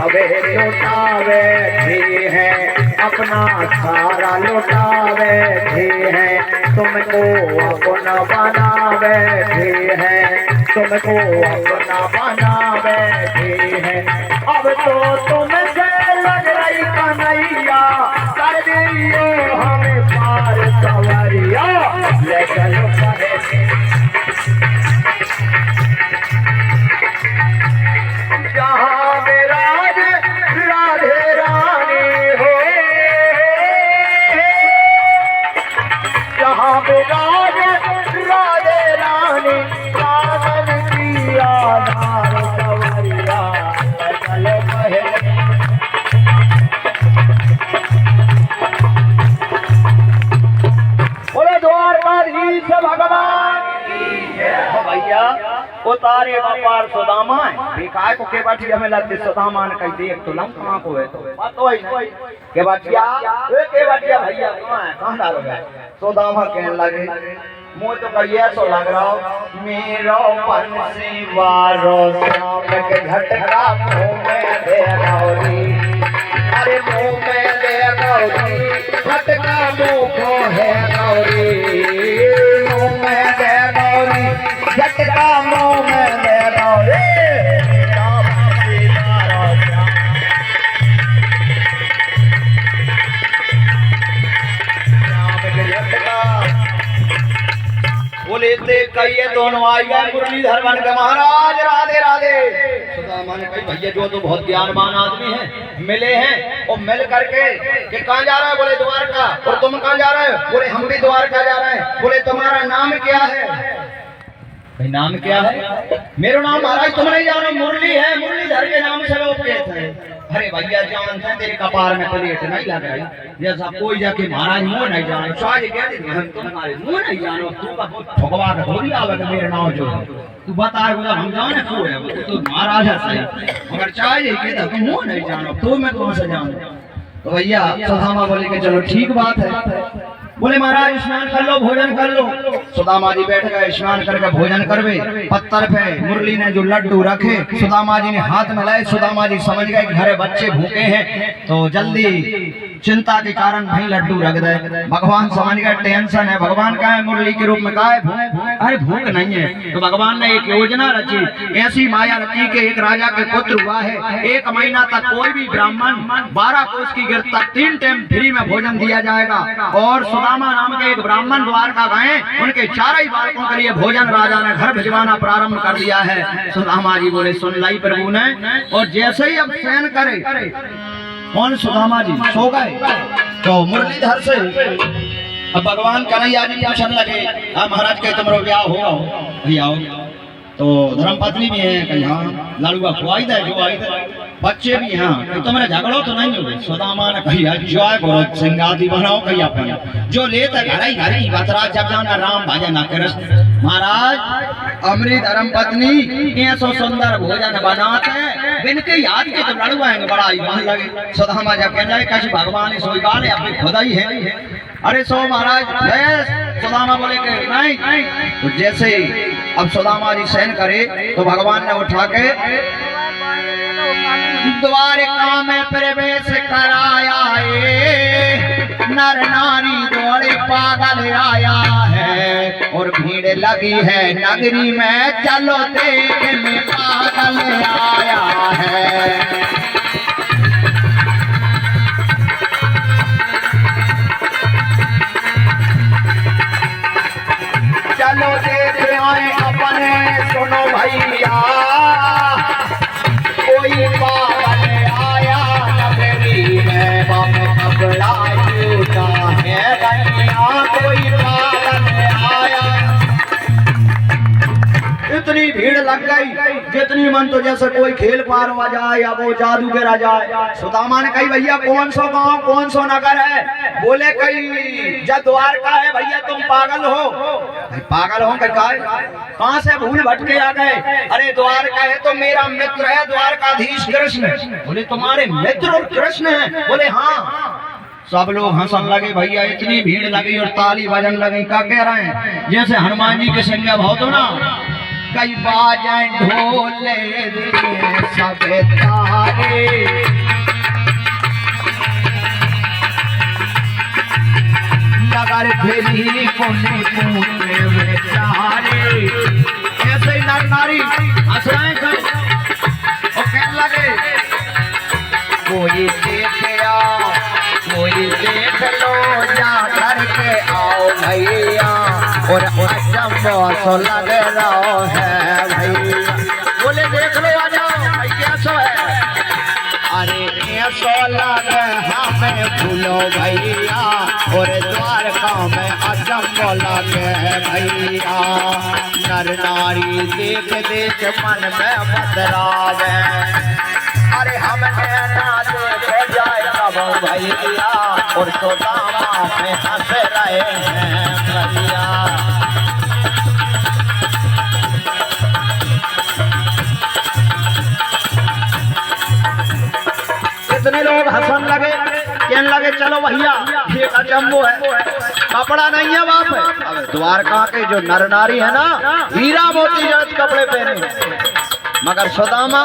सवे लुटावे थे हैं, अपना सारा लुटावे थे हैं, तुमको अपना बनावे थे हैं, तुमको अपना बनावे थे हैं। अब तो तुमसे लग रही कन्हैया, कर दियो हमें पार सवरिया, ले चलो जहाँ विराज राधे रानी हो, जहाँ विराज राधे रानी, कानन की आधार सवरिया, चलो कहे बोले द्वारकाधीश भगवान भैया उतारे व्यापार सुदामा बेकार को के बाटी हमें लगते सुदामा ने कही देख तो लंका को है तो बात होई के बाटिया ए के बाटिया भैया कहां डालो गए सुदामा कहने लगे मुझे तो कही ऐसा लग रहा हो मेरो बंसी वारो शाम के झटका मुंह में दे गौरी, अरे मुंह में दे गौरी, झटका मुंह को है गौरी, मुंह में दे गौरी, झटका मुंह में दे गौरी। बोले थे कहिए दोनों आई गए मुरलीधर बन के महाराज राधे राधे। सुदामा ने कही भैया जो तो बहुत ज्ञानवान आदमी है मिले हैं और मिल करके कि कहाँ जा रहे हैं, बोले द्वारका, और तुम कहाँ जा रहे हो, बोले हम भी द्वारका जा रहे हैं, बोले तुम्हारा नाम क्या है, भाई नाम क्या है, मेरा नाम महाराज तुम नहीं जानो मुरली है, मुरलीधर के नाम से लोग कहते हैं। अरे भैया जानते हैं तेरे कपार में प्लेट नहीं लग रही, जैसा कोई जाके महाराज मुँह नहीं जानो शायद कह देते हम तुम्हारे मुँह नहीं जानो, तू का ठोकवा के थोड़ी आवे कि मेरे नाम जो है तू बता हम जाने क्यों है, तो महाराज है सही मगर चाहे कहता तुम मुँह नहीं जानो तो मैं कौन से जानू। तो भैया सुदामा बोले कि चलो ठीक बात है, बोले महाराज स्नान कर लो भोजन कर लो। सुदामा जी बैठ गए स्नान करके भोजन करवे, पत्थर पे मुरली ने जो लड्डू रखे सुदामा जी ने हाथ में लाए, सुदामा जी समझ गए घरे बच्चे भूखे हैं तो जल्दी चिंता के कारण भाई लड्डू रख दे। भगवान समझ गए टेंशन है, भगवान का है मुरली के रूप में का है, अरे भूख नहीं है। तो भगवान ने एक योजना रची, ऐसी माया रची कि एक राजा के पुत्र हुआ है, 1 महीना तक कोई भी ब्राह्मण 12 कोस की गिरत तक 3 टाइम फ्री में भोजन दिया जाएगा। और सुदामा नाम के एक ब्राह्मण द्वारका गए, उनके 4 ही बालकों के लिए भोजन राजा ने घर भिजवाना प्रारंभ कर दिया है। सुदामा जी बोले सुन लाई प्रभु ने, और जैसे ही अब शयन करे कौन सुदामा जी सो गए तो मुरलीधर से अब भगवान कन्हैया जी पूछने लगे महाराज के तुम्हारा ब्याह होगा भैया हो, तो धर्मपत्नी भी है कहीं हाँ लाड़ुआ खुआई दे जो आई दे, बच्चे भी यहाँ तुम्हारे झगड़ो तो नहीं होगे। सुदामा ने कही जय करो सिंगाती बनाओ कही अपन जो लेता घर ही बतरा जब जाना राम भजन ना कृष्ण। महाराज अमृत धर्म पत्नी ऐसो सुंदर भोजन बनाते बिनके याद के तो लड़वाएंगे बड़ा ही मन लगे। सुदामा जब कह जाए कहीं भगवान सोई गाले अपनी खुदा ही है, अरे सो महाराज सुदामा बोले कि नहीं। तो जैसे अब सुदामा जी शयन करे तो भगवान ने उठा के द्वारका में प्रवेश कराया है, नर नारी दौड़े पागल आया है, और भीड़ लगी है नगरी में चलो देखने पागल आया है। चलो देख आए अपने सुनो भैया, कोई पागल आया नगरी में बम कपड़ा टूटा है गैया, कोई पागल आया। इतनी भीड़ लग गई जितनी मन तो जैसे कोई खेल पार हो जाए या वो जादू गिरा जाए। सुदामा ने कही भैया कौन सो गांव कौन सो नगर है, बोले कहीं जब द्वारका है भैया तुम पागल हो। पागल हो कहाँ से भूल भटके आ गए, अरे द्वारका है तो मेरा मित्र है द्वारकाधीश कृष्ण। बोले तुम्हारे मित्र और कृष्ण है, बोले हाँ। सब लोग हंसन लगे भैया, इतनी भीड़ लगी और ताली बजन लगी। क्या कह रहे हैं जैसे हनुमान जी के संज्ञा बहुत हो ना कई बाजें ढोले सब तारे, नगर फिरी कोने पूरे बेचारे। ऐसे ही नर नारी हंस रहे थे और कहने लगे कोई देख लो जा करके आओ भैया, और अचंबो सो लग रहा है भैया। बोले देख लो आ जाओ कैसो है, अरे ऐसो लगे हमें फूलो भैया, और द्वारका में अचंबो लगे भैया। नर नारी देख देख मन में बदलावे, अरे हमने ना देख जाए कब भैया, और सुदामा में हंस रहे हैं भैया। इतने लोग हंसन लगे, कहने लगे चलो भैया ये अचंबो है, कपड़ा नहीं है बाप है। अब द्वारका के जो नर नारी है ना, हीरा मोती जड़ित कपड़े पहने, मगर सुदामा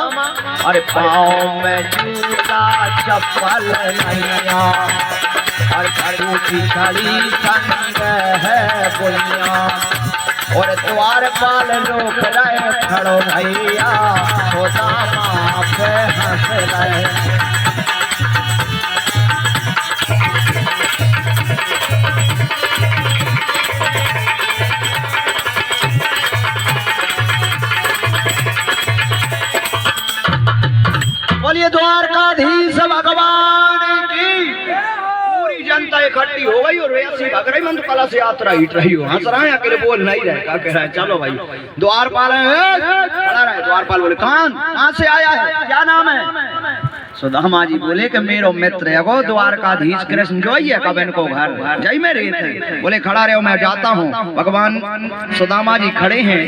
अरे पाँव में जूता चप्पल नैया, और घड़ू की छड़ी संग है बोलिया, और द्वारपाल लोग रहे खड़ो भैया, सुदामा पे हंस रहे। बोलिए द्वारकाधीश भगवान की। पूरी जनता इकट्ठी हो गई और वैसी भग रही मंत्र कला से यात्रा हिट रही हो, हंस रहे हैं, अकेले बोल नहीं रहे। क्या कह रहा है, चलो भाई द्वारपाल खड़ा रहे। द्वारपाल बोले कहाँ से आया है, क्या नाम है? सुदामा जी बोले कि मेरो मित्र है वो द्वारकाधीश कृष्ण जो है, कब इनको घर जाई में रहे थे। बोले खड़ा रहे मैं जाता हूँ। भगवान सुदामा जी खड़े हैं,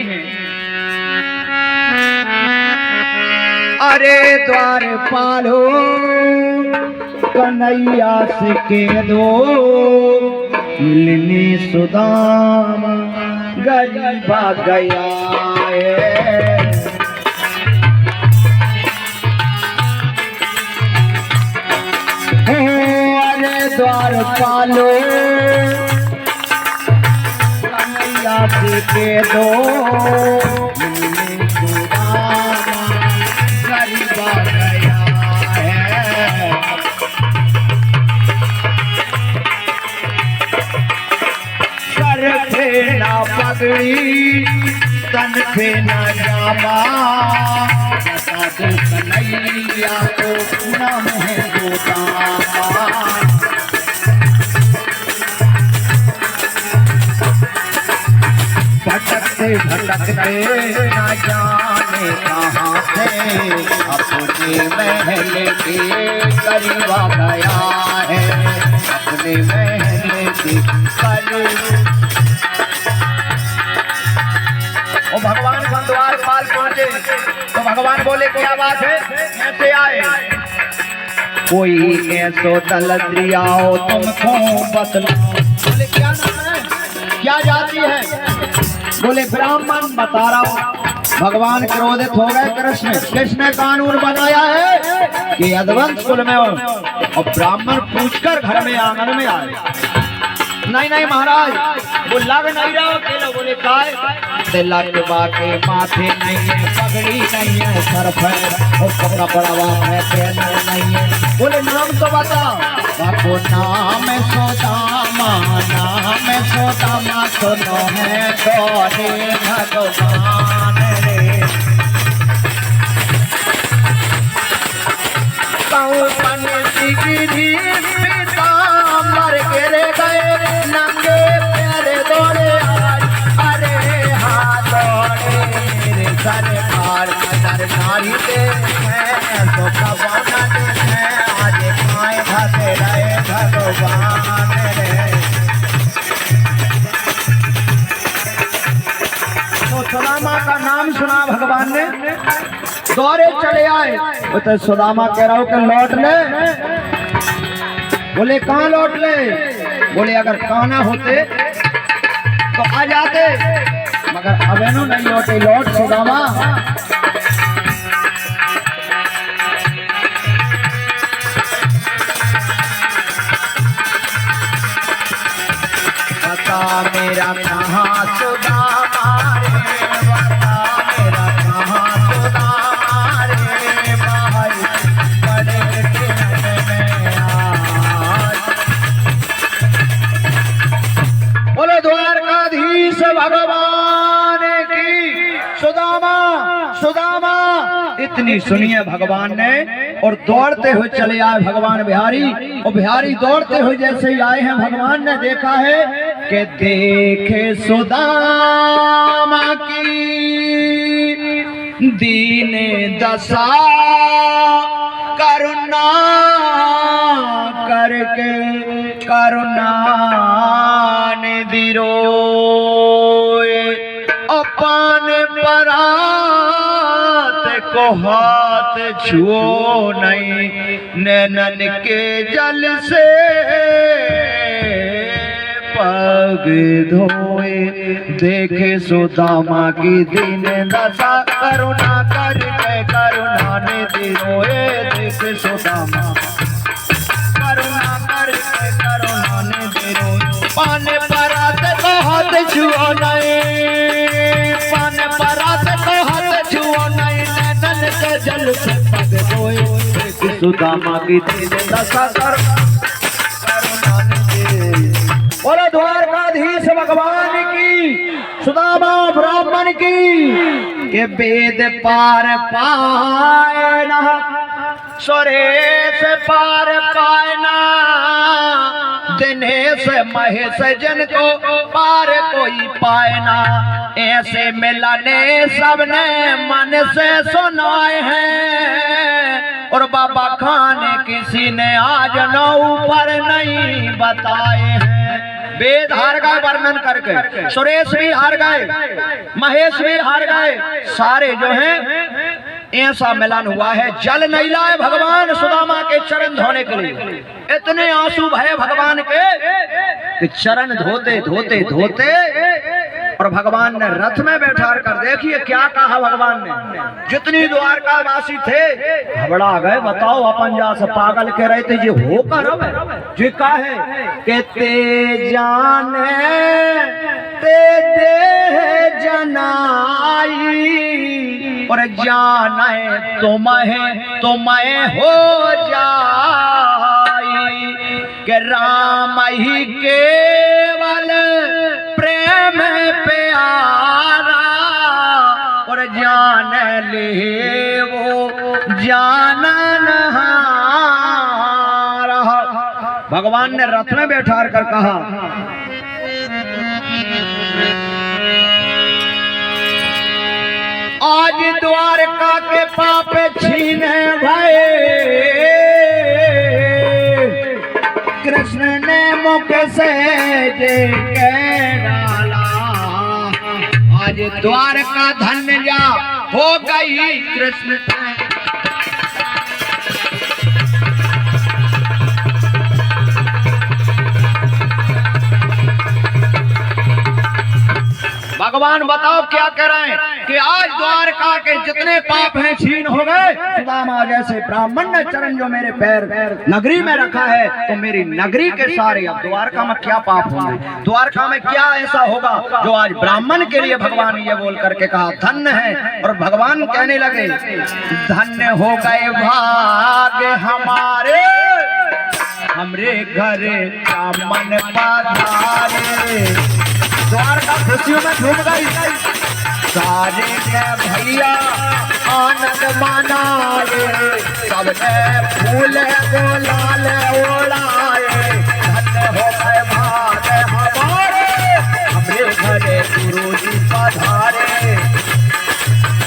अरे द्वारपालो कन्हैया से के दो मिलनी, सुदामा गरीबा गया है। अरे द्वारपालो कन्हैया से के दो मिलनी, सुदामा गरीबा गया है। सर पे ना पगड़ी तन पे ना जामा, बता दो कन्हैया को नाम है गोदामा। भटकते भटकते ना जाने कहाँ थे, अपने महल के करीब आ गया है, अपने महल के करीब। वो भगवान का द्वारपाल पहुंचे तो भगवान बोले क्या बात है, कैसे आए? कोई ऐसो दलद्री आओ तुमको बतलाओ। बोले क्या नाम है, क्या जाति है? बोले ब्राह्मण बता रहा हूँ। भगवान क्रोधित हो गए। कृष्ण ने कानून बनाया है कि यदुवंश कुल में और ब्राह्मण पूछकर घर में आंगन में आए। नहीं महाराज, वो लग नहीं रहा अकेला। बोले काय? तिलक बाके माथे नहीं है, पगड़ी नहीं है, सर पर और कपड़ा नहीं है। बोले नाम तो बता। बापू नाम सोदामा, नाम सोदामा सुनो है गौरी भगवान रे। पवन सिगिरी पीताम्बर गिरे गए, नंगे पैर दौड़े आज, अरे हाथ दौड़े मेरे सरकार। नजर नारी दे हैं तो भगवान है, आज खाए भगे रहे भगवान रे। तो सुदामा का नाम सुना भगवान ने, दौड़े चले आए। तो सुदामा कह रहा हूं कि लौट ले। बोले कहाँ लौट ले? बोले अगर काना होते तो आ जाते, मगर अबेनो नहीं लौटे लौट सुदामा। बता मेरा कहाँ सुदामा रे, बता मेरा कहाँ सुदामा रे, भाई बड़े दिन में आज। बोले द्वारकाधीश भगवान की। सुदामा सुदामा इतनी सुनिए भगवान ने, और दौड़ते हुए चले आए भगवान बिहारी। और बिहारी दौड़ते हुए जैसे ही आए हैं, भगवान ने देखा है कि देखे सुदामा की दीन दशा, करुणा करके करुणा निधि रोए, अपन परात को हाथ छुओ नहीं, नैनन के जल से पग धोए। देखे सुदामा की दीन दशा, करुणा करके करुणा निधि रोए। देखे सुदामा करुणा करके करुणा निधि रोए, पान परात को हाथ छुओ नहीं, पान परात को हाथ छुओ नहीं, नैनन के जल से पग धोए। देखे सुदामा की दीन दशा, करुणा निधि। बोलो द्वारकाधीश भगवान की। सुदामा ब्राह्मण की के वेद पार पाए ना, सुरेश पार पाए ना, दिनेश महेश जन को पार कोई पाए ना। ऐसे मिलने सबने मन से सुनाए हैं, और बाबा खान किसी ने आज न ऊपर नहीं बताए हैं। वेद हार गए वर्णन करके, सुरेश भी हार गए, महेश भी हार गए, सारे जो हैं ऐसा मिलन हुआ है। जल नहीं लाए भगवान सुदामा के चरण धोने के लिए, इतने आंसू भये भगवान के कि चरण धोते धोते धोते, और भगवान ने रथ में बैठा कर, देखिए क्या कहा भगवान ने। जितनी द्वारकावासी थे घबरा गए, बताओ अपन जा से पागल के रहे थे, ये हो कर जी का है कि ते जाने ते दे जनाई, और जाने तुम्हें हो जाई, कि राम ही केवल प्रेम प्यारा, और जान ले वो जानन हारा। भगवान ने रथ में बैठा कर कहा, आज द्वारका के पाप छीने भये, कृष्ण ने मुख से के डाला। आज द्वारका धन्य हो गई कृष्ण। भगवान बताओ क्या कह रहे हैं कि आज द्वारका के जितने पाप हैं छीन हो गए। सुदामा जैसे ब्राह्मण ने चरण जो मेरे पैर नगरी में रखा है, तो मेरी नगरी के सारे, अब द्वारका में क्या पाप होंगे, द्वारका में क्या ऐसा होगा जो आज ब्राह्मण के लिए भगवान ये बोल करके कहा धन्य है। और भगवान कहने लगे धन्य हो गए भाग हमारे, हमरे घर का मन पधारे। द्वारका खुशियों में झूम गई, सारे ने भैया आनंद मनाए, सबने फूल गुलाल उड़ाए। धन्य हो गए भाग हमारे, हमरे घरे गुरु जी पधारे।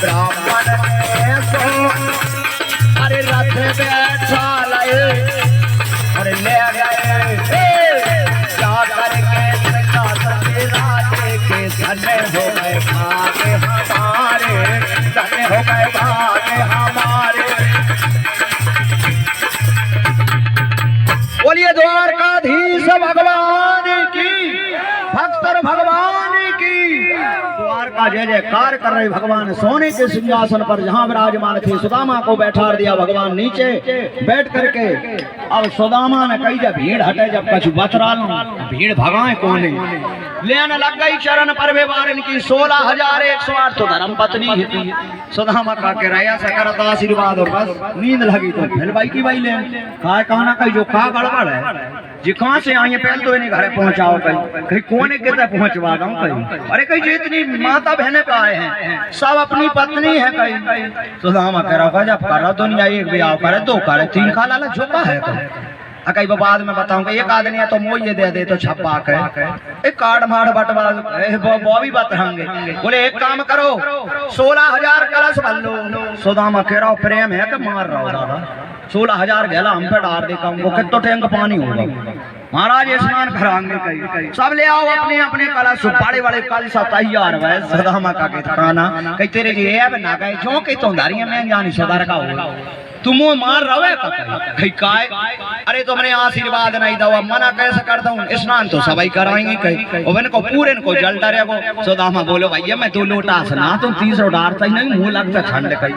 ब्राह्मण ने सो अरे रथ बैठा लाए, और ले गए जा करके धन्य हो गए भाग हमारे, धन्य हो गए भाग हमारे। बोलिए द्वारकाधीश भगवान की, भक्त भगवान की। द्वारका का जय जयकार कर रहे भगवान सोने के सिंहासन पर जहाँ विराजमान थे सुदामा को बैठा दिया भगवान नीचे बैठ करके। अब सुदामा ने कही जब भीड़ हटे जब कछु बतरा लो भीड़ भगाए कोने लेने लग गई चरण पर व्यवहार इनकी 16,108 तो धर्म पत्नी थी। सुदामा का के रया से करता आशीर्वाद और बस नींद लगी तो फिर भाई की भाई ले कहा कहना कहीं जो खा गड़बड़ है जी कहाँ से आई पहले तो इन्हें घर पहुंचाओ कहीं कोने के तक पहुंचवा दूं कहीं अरे कहीं जितनी माता बहने का आए हैं सब अपनी पत्नी है कहीं। सुदामा कह रहा जब कर रहा दुनिया एक ब्याह करे दो करे तीन खा लाला झोंका है कहीं बाद में बताऊंगा एक आदमी है तो मोह ये दे तो छप्पा के एक कार्ड मार बटवा वो भी बताएंगे। बोले एक काम करो 16,000 कलश भर लो। सुदामा कह रहा प्रेम है कि मार रहा हो दादा 16,000 घेला हम पे डाल देता हूँ कितो टैंक पानी होगा महाराज स्नान कराएंगे कहीं सब ले आओ अपने अपने कलश बड़े बड़े कलश तैयार है। सुदामा का खाना कहीं तेरे जी ना गए जो कहीं तो दारियां में जानी सुधार का होगा तुम मार रहे कहीं काय अरे तुमने आशीर्वाद नहीं दो मना कैसे करता हूँ स्नान तो सभी कराएंगे कहीं को पूरे को जल डरे वो। सुदामा बोलो भैया मैं 2 लोटा स्नान तुम 30 डारता ही नहीं मुंह लगता ठंड कहीं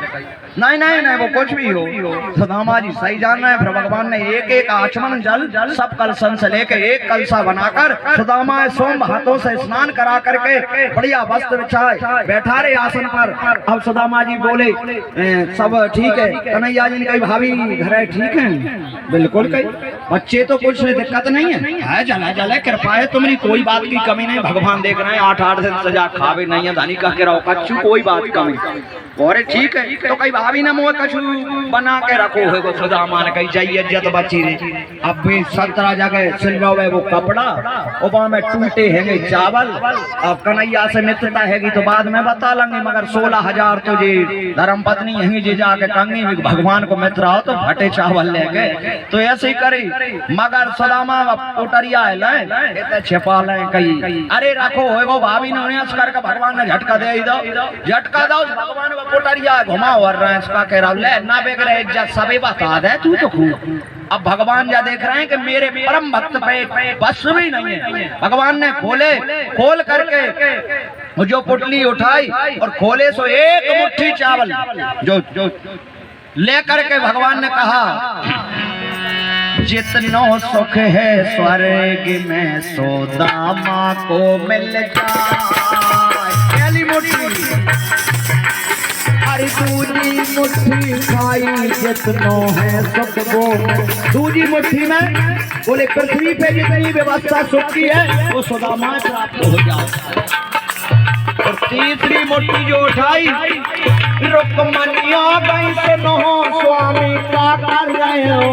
नहीं नहीं नहीं वो कुछ भी हो। सुदामा जी सही जानना है फिर भगवान ने एक एक आचमन जल सब कलशन से लेके एक कलसा बनाकर सुदामा सोम हाथों से स्नान करा करके बढ़िया वस्त्र बिछाए बैठा रहे आसन पर। अब सुदामा जी बोले सब ठीक है कन्हैया जी ने कही भाभी घर ठीक है बिल्कुल कही बच्चे तो कुछ दिक्कत नहीं है जला जला कृपा है तुम्हारी कोई बात की कमी नहीं भगवान देख रहे हैं 8-8 दिन सजा खावे नहीं है धनी का के रहो कच्चू कोई बात कमी और ठीक है तो कई भाभी ने मोह कछु बना के रखो है वो। सुदामा ने कही चाहिए इज्जत बची रे अब भी 17 जगह सिलवावे वो कपड़ा और में टूटे हैंगे चावल अब कन्हैया से मित्रता हैगी तो बाद में बता लेंगे मगर 16,000 तो जी धर्म पत्नी यही जी जाके कंगी भगवान को मित्र आओ तो भटे चावल ले गए तो ऐसे ही करी मगर सुदामा कोटरिया है छिपा ले कही अरे रखो है वो भाभी ने करके भगवान ने झटका दे दो झटका दो भगवान कोटरिया घुमा और रहे इसका कह रहा ले ना बेग रहे इज्जत सभी बता दे तू तो खूब। अब भगवान जा देख रहे हैं कि मेरे परम भक्त पे बस भी नहीं है भगवान ने खोल करके जो पुटली उठाई और खोले सो एक मुट्ठी चावल जो लेकर के भगवान ने कहा जितनो सुख है स्वर्ग में सुदामा को मिल जाए पहली मुट्ठी अरे दूजी मुट्ठी खाई जितनो है सुख वो दूजी मुट्ठी में बोले पृथ्वी पे जितनी व्यवस्था सुख की है वो सुदामा प्राप्त हो जाए। और तीसरी मुट्ठी जो उठाई रुक्मनिया गई सुनो स्वामी का कर रहे हो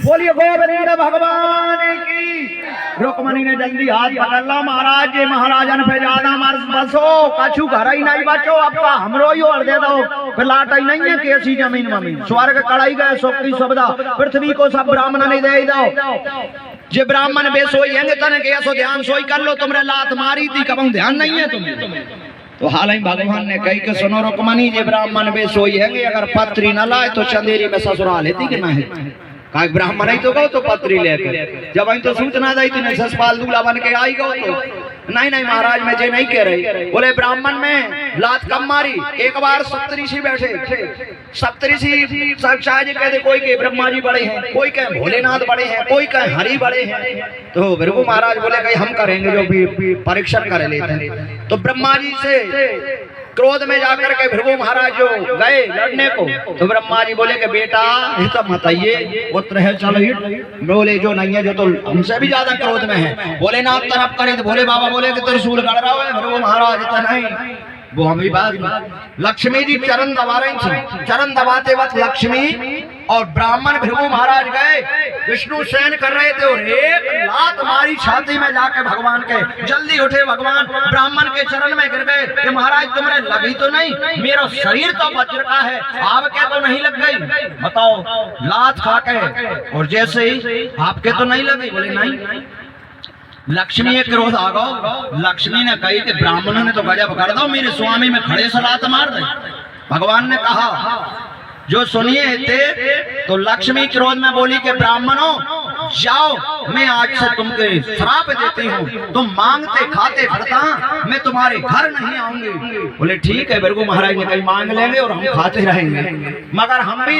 बोलिए गोविंद भगवान की। रुक्मणी ने जल्दी हाथ पकड़ ला महाराज जी महाराजन पे ज्यादा मर बसो कछु घर ही नहीं बचो अब का हमरो ही और दे दो फिर लाट ही नहीं है कैसी जमीन ममीन स्वर्ग कड़ाई गए सुख की सुविधा पृथ्वी को सब ब्राह्मण नहीं दे दो जे ब्राह्मण बेसोई है तने के ऐसो ध्यान सोई कर लो तुमरे लात मारी थी कब ध्यान नहीं है तुम्हें तो हाल ही भगवान ने कही कि सुनो रुक्मणी जे ब्राह्मण बेसोई है अगर पत्री न लाए तो चंदेरी में ससुराल है कि नहीं का ब्राह्मण ही तो गो तो पत्री लेकर जब आई तो सूचना दी थी ससपाल दूल्हा बन के आई गो तो नहीं नहीं महाराज मैं जे नहीं कह रही बोले ब्राह्मण में लात कम मारी एक बार सप्तऋषि बैठे सप्तऋषि साक्षात कहते कोई के ब्रह्मा जी बड़े हैं कोई कहे भोलेनाथ बड़े हैं कोई कहे हरि बड़े हैं तो भृगु महाराज बोले कहीं हम करेंगे जो भी परीक्षण कर लेते हैं तो ब्रह्मा जी से क्रोध में जाकर के भृगु महाराज जो गए लड़ने को तो ब्रह्मा जी बोले कि बेटा हित मत आइए पुत्र है चलो बोले जो नहीं है जो तो हमसे भी ज्यादा क्रोध में है बोले ना तरफ करे तो भोले बाबा बोले कि त्रिशूल गड़ रहा है भृगु महाराज इतना नहीं वो हमें बात लक्ष्मी जी चरण दबा रही थी चरण दबाते वक्त लक्ष्मी और ब्राह्मण भृगु महाराज गए विष्णु शयन कर रहे थे और एक लात मारी छाती में जाके भगवान के जल्दी उठे भगवान ब्राह्मण के चरण में गिर गए कि महाराज तुम्हें लगी तो नहीं मेरा शरीर तो वज्र का है आपके तो नहीं लग गई बताओ लात खा के और जैसे ही आपके तो नहीं लगी बोले नहीं लक्ष्मी एक क्रोध आ गो लक्ष्मी ने कही कि ब्राह्मणों ने तो गजब कर दो मेरे स्वामी में खड़े सलात मार दे भगवान ने कहा जो सुनिए थे तो लक्ष्मी क्रोध में बोली कि ब्राह्मणों जाओ, मैं आज से तुमके श्राप देती हूँ, तुम मांगते खाते फिरता, मैं तुम्हारे घर नहीं आऊंगी। बोले ठीक है, भृगु महाराज ने कहीं मांग लेंगे और हम खाते रहेंगे, मगर हम भी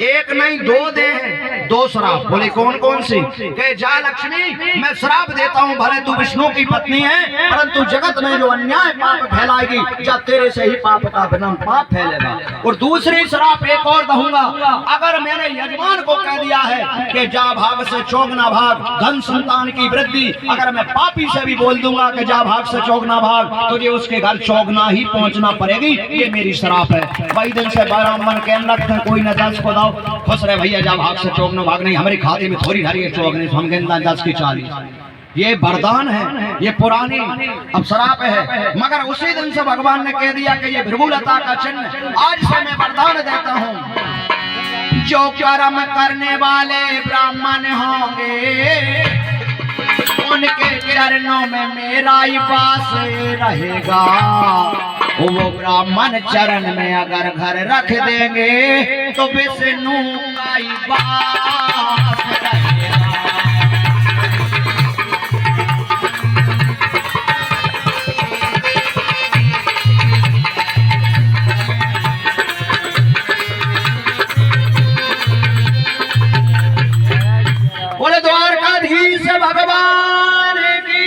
एक नहीं दो दे हैं, दो श्राप। बोले कौन कौन सी? कहे जा लक्ष्मी, मैं श्राप देता हूँ, भले तू विष्णु की पत्नी है, परंतु जगत में जो अन्याय पाप फैलाएगी, जब तेरे से ही पाप का विनम पाप फैलेगा। और दूसरी श्राप एक और दूंगा, अगर मैंने यजमान को कह दिया है कि जा भाग से चौगना भाग, धन संतान की वृद्धि, अगर मैं पापी से भी बोल दूंगा कि जा भाग से चौगना भाग, तुझे उसके घर चौगना ही पहुंचना पड़ेगी, ये मेरी श्राप है। वही दिन से ब्राह्मण कहने लगते हैं कोई न 10 को दाओ, खुश रहे भैया, जा भाग से चौगना भाग नहीं, हमारे खाते में थोड़ी हरी है चौगने, हम गेंदा 10 की 40। ये वरदान है, ये पुरानी अब श्राप है, मगर उसी दिन से भगवान ने कह दिया कि ये भृगुलता का चिन्ह आज से मैं वरदान देता हूँ। जो कर्म करने वाले ब्राह्मण होंगे, उनके चरणों में मेरा ही वास रहेगा। वो ब्राह्मण चरण में अगर घर रख देंगे तो विष्णु का ही वास रहेगा। द्वारकाधीश भगवान की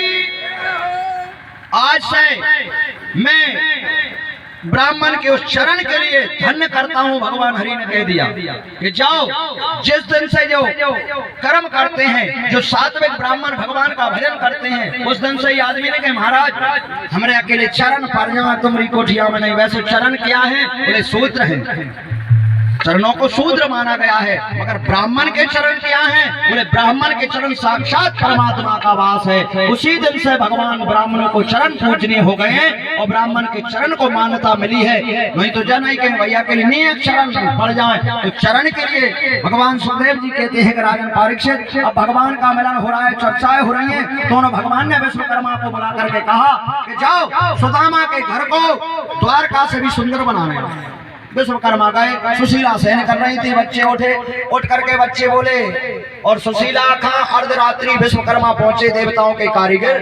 आज से मैं ब्राह्मण के उस चरण के लिए धन्य करता हूँ। भगवान हरि ने कह दिया कि जाओ, जिस दिन से जो कर्म करते हैं, जो सात्विक ब्राह्मण भगवान का भजन करते हैं, उस दिन से ही आदमी ने कहा महाराज हमारे अकेले चरण पर जाओ, तुम्हारी कोठिया में नहीं। वैसे चरण क्या है? बोले सूत्र है, चरणों को शूद्र माना गया है, मगर ब्राह्मण के चरण क्या हैं? बोले ब्राह्मण के चरण साक्षात परमात्मा का वास है। उसी दिन से भगवान ब्राह्मणों को चरण पूजनीय हो गए हैं और ब्राह्मण के चरण को मान्यता मिली है। नहीं तो जन ही कहें भैया के लिए नेक चरण पड़ जाए, तो चरण के लिए भगवान सुखदेव जी कहते हैं कि राजन परीक्षित, अब भगवान का मिलन हो रहा है, चर्चाएं हो रही है, दोनों भगवान ने विश्वकर्मा को बुला करके कहा कि जाओ सुदामा के घर को द्वारका से भी सुंदर बनाना है। विश्वकर्मा गए, सुशीला सहन कर रही थी, बच्चे उठ करके बच्चे बोले, और सुशीला कहा अर्धरात्रि विश्वकर्मा पहुंचे देवताओं के कारीगर,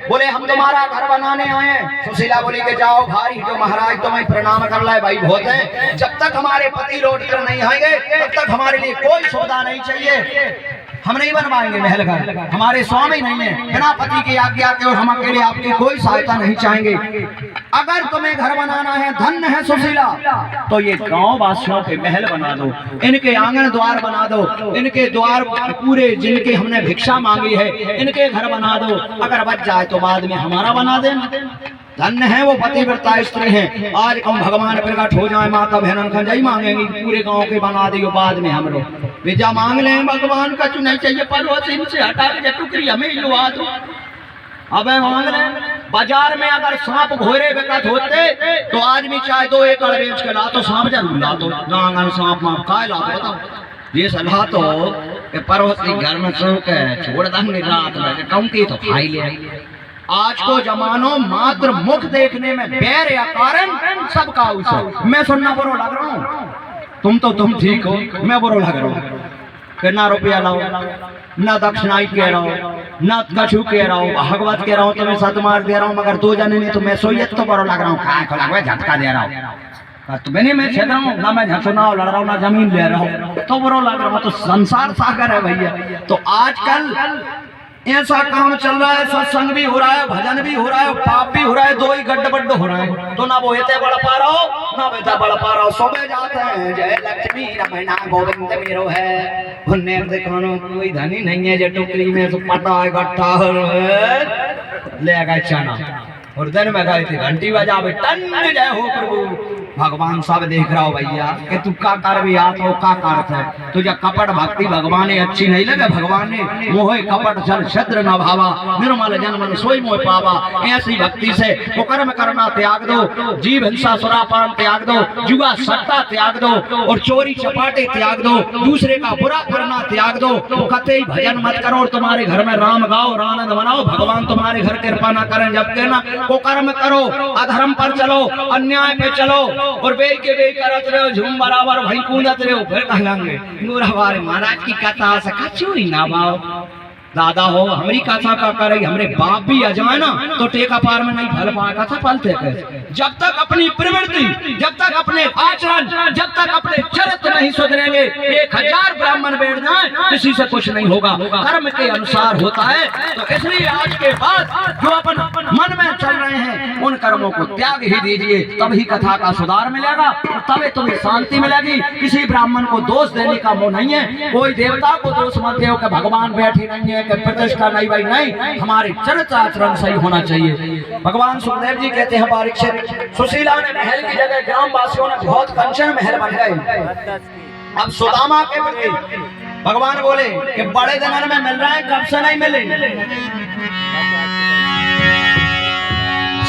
बोले हम तुम्हारा घर बनाने आए हैं। सुशीला बोली कि जाओ भाई, जो महाराज तुम्हें प्रणाम कर लाए भाई बहुत है, जब तक हमारे पति लौट कर नहीं आएंगे तब तक हमारे लिए कोई सुविधा नहीं चाहिए, हम नहीं बनवाएंगे महल घर, हमारे स्वामी नहीं है, बिना पति की आज्ञा के और हम अकेले आपकी कोई सहायता नहीं चाहेंगे। अगर तुम्हें घर बनाना है, धन्य है सुशीला, तो ये गांव वासियों के महल बना दो, इनके आंगन द्वार बना दो, इनके द्वार पूरे जिनके हमने भिक्षा मांगी है इनके घर बना दो, अगर बच जाए तो बाद में हमारा बना देना। धन्य है वो पतिव्रता स्त्री है। आज हम भगवान प्रकट हो जाए, माता बहन खंजाई मांगेंगी, पूरे गांव के बना दियो, बाद में हम लोग विजा मांग लें, भगवान का चुनाई चाहिए पर्वत से हटा के टुकड़ी हमें लुआ दो। अब मांग लें, बाजार में अगर सांप घोरे बिकट होते तो आदमी चाहे 2 एकड़ बेच के ला तो सांप जरूर ला तो, आंगन सांप माप का ला तो बताओ। ये सलाह तो पर्वत के घर में छोड़ देंगे रात में, कम की तो खाई ले। आज को जमानो मात्र मुख देखने में बैर या कारण सबका उसे मैं सुनना बुरा लग रहा हूँ, तुम ठीक हो, मैं बुरा लग रहा हूँ कि ना रुपया लाओ, ना दक्षिणाई कह रहा हूँ, ना कछु कह रहा हूँ, भागवत कह रहा हूँ, तुम्हें सत मार दे रहा हूँ, मगर 2 जने नहीं तो मैं सोयत तो बुरा लग रहा हूँ, खाए झटका दे रहा हूँ, तो मैंने मैं छेड़ रहा हूँ, ना मैं चुनाव लड़ रहा हूँ, ना जमीन ले रहा हूँ, तो बुरा लग रहा हूँ। तो संसार सागर है भैया। तो आजकल ऐसा काम चल रहा है, सत्संग भी हो रहा है, भजन भी हो रहा है, पाप भी हो रहा है, 2 ही गड्ढ हो रहा है। तो ना वो इतने बड़ पा रहा हो, ना बेटा बड़ पा रहा हो, सोबे जाते हैं जय लक्ष्मी रमैना गोविंद मेरो है, उन्ने दिखानो कोई धनी नहीं है, जो टुकड़ी में तो पटा है गट्ठा ले गए चना और दिन में गए थे घंटी बजावे टन जय हो प्रभु। भगवान सब देख रहा हो भैया कि तू का कर भी आत हो, का करत है तुझे कपट भक्ति भगवान ने अच्छी नहीं लगे। भगवान ने मोह कपट छल छद्र न भावा, निर्मल जन्मन सोई मोह पावा। ऐसी भक्ति से तो कर्म करना त्याग दो, जीव हिंसा सुरापान त्याग दो, जुआ सट्टा त्याग दो और चोरी चपाटे त्याग दो, दूसरे का बुरा करना त्याग दो। तो कतई भजन मत करो और तुम्हारे घर में राम गाओ और आनंद मनाओ, भगवान तुम्हारे घर कृपा ना करें। जब कहना कुकर्म करो, अधर्म पर चलो, अन्याय पे चलो और बे के बे करत रहो, झूम बराबर भाई कूदत रहो। फिर कहेंगे हमारे महाराज की कथा से कछु ही ना भाव दादा हो, हमारी कथा का करे हमरे बाप भी आ जाए ना तो टेका पार में नहीं फल पाए। कथा फलते कैसे? जब तक अपनी प्रवृत्ति, जब तक अपने आचरण, जब तक अपने चरित्र नहीं सुधरेंगे, 1000 ब्राह्मण बैठ जाए किसी से कुछ नहीं होगा। कर्म के अनुसार होता है। तो इसलिए आज के बाद जो अपन मन में चल रहे हैं उन कर्मों को त्याग ही दीजिए, तभी कथा का सुधार मिलेगा, तभी तुम्हें शांति मिलेगी। किसी ब्राह्मण को दोष देने का मोह नहीं है, कोई देवता को दोष मत दो कि भगवान बैठे नहीं है, प्रतिष्ठा नहीं भाई, नहीं, हमारे चरित्र आचरण सही होना चाहिए। भगवान सुखदेव जी कहते हैं परीक्षित, सुशीला ने महल की जगह ग्रामवासियों ने बहुत कंचन महल बन गए। अब सुदामा के प्रति भगवान बोले कि बड़े दिन में मिल रहे हैं, कब से नहीं मिले।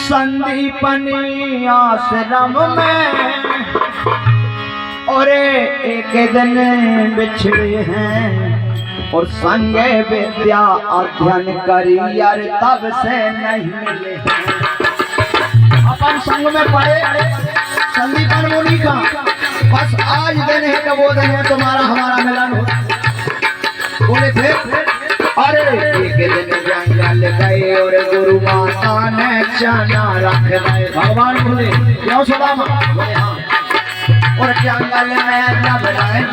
संदीपनी आश्रम में और एक दिन बिछड़े हैं और संगे विद्या अध्ययन करी यार तब से नहीं मिले। अपन संग में पढ़े संदीपन मुनि का, बस आज दिन है कि वो दिन है तुम्हारा हमारा मिलन हो। बोले फिर अरे एक दिन जंगल गए और गुरु माता ने चना रख गए। भगवान बोले क्यों सुदामा? बोले हाँ। और जंगल में जब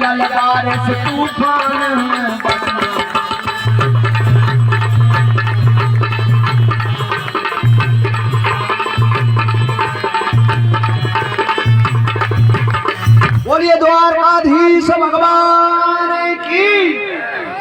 जल बारिश तूफान बोलिए द्वारकाधीश भगवान की।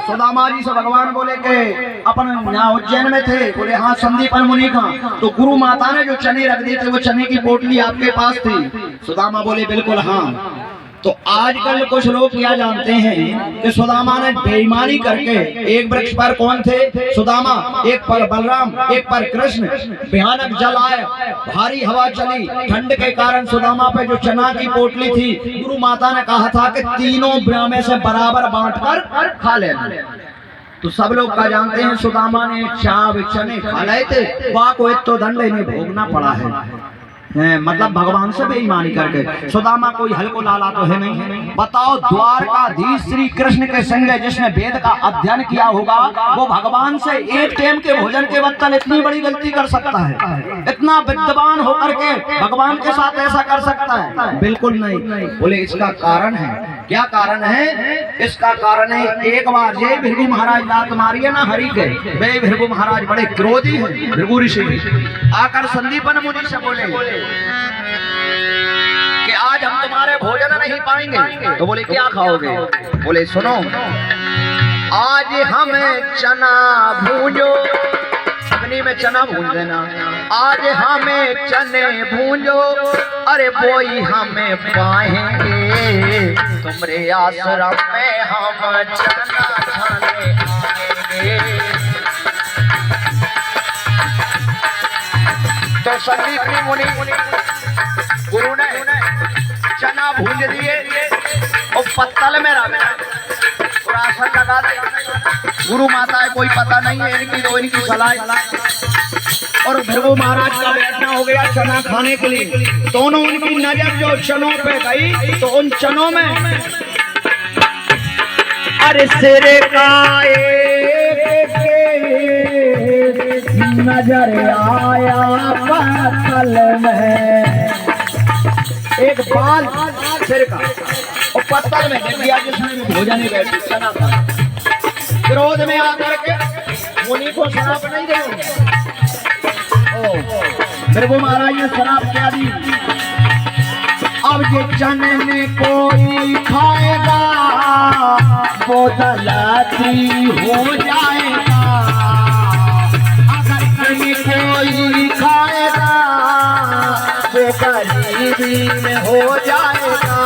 सुदामा जी से भगवान बोले के अपन यहाँ उज्जैन में थे। बोले हाँ संदीपन मुनि का। तो गुरु माता ने जो चने रख दिए थे वो चने की पोटली आपके पास थी। सुदामा बोले बिल्कुल हाँ। तो आजकल कुछ लोग क्या जानते हैं कि सुदामा ने बेईमानी करके, एक वृक्ष पर कौन थे? सुदामा, एक पर बलराम, एक पर कृष्ण। भयानक जल आया, भारी हवा चली, ठंड के कारण सुदामा पे जो चना की पोटली थी, गुरु माता ने कहा था कि तीनों ब्राह्मण से बराबर बांटकर खा लेना। तो सब लोग का जानते हैं सुदामा ने चाव चने खा रहे थे, वहां को तो दंड इन्हें भोगना पड़ा है। मतलब भगवान से बेईमानी करके। सुदामा कोई हल्को लाला तो है नहीं। बताओ द्वारकाधीश श्री कृष्ण के संग जिसने वेद का अध्ययन किया होगा वो भगवान से एक टाइम के भोजन के बदले इतनी बड़ी गलती कर सकता है? इतना विद्वान होकर के भगवान के साथ ऐसा कर सकता है? बिल्कुल नहीं। बोले इसका कारण है। क्या कारण है? इसका कारण है एक बार ये भृगु महाराज लात मारी है ना हरि के, वे भृगु महाराज बड़े क्रोधी हैं। भृगु ऋषि आकर संदीपन मुनि से बोले कि आज हम तुम्हारे भोजन नहीं पाएंगे। तो बोले क्या खाओगे? बोले सुनो, आज हमें चना भूंजो, अग्नि में चना भूंज देना। आज हमें चने भूंजो, अरे बोई हमें पाएंगे, तुम्हारे आश्रम में हम चना खाने आएंगे। तो संदीपनी मुनि गुरु ने चना भूंज दिए और पत्तल में रख और आसन लगा दिया। गुरु माता है कोई पता नहीं है इनकी, तो इनकी सलाह। और भृगु महाराज का बैठना हो गया चना खाने के लिए। दोनों उनकी नजर जो चनों पे गई तो उन चनों में अरे सिर का नजर आया पत्तल में, एक बाल सिर का और पत्तल में दिया जिसमें भोजन ही बैठी चना था। क्रोध में आकर के मुनि को शराब नहीं देंगे। भृगु महाराज ने शराब क्या दी? अब ये चने में कोई खाएगा वो दलाती हो जाएगा, कोई खाएगा वो गरीबी में हो जाएगा।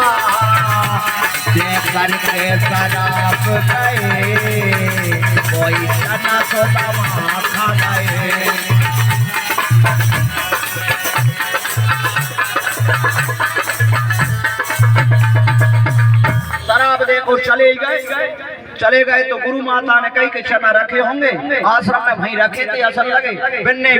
करके शराब गए कोई चना तो दवा खा गए। शराब देखो चले गए तो गुरु माता ने कई के चना रखे होंगे आश्रम में, वहीं रखे थे। असल लगे बिन्ने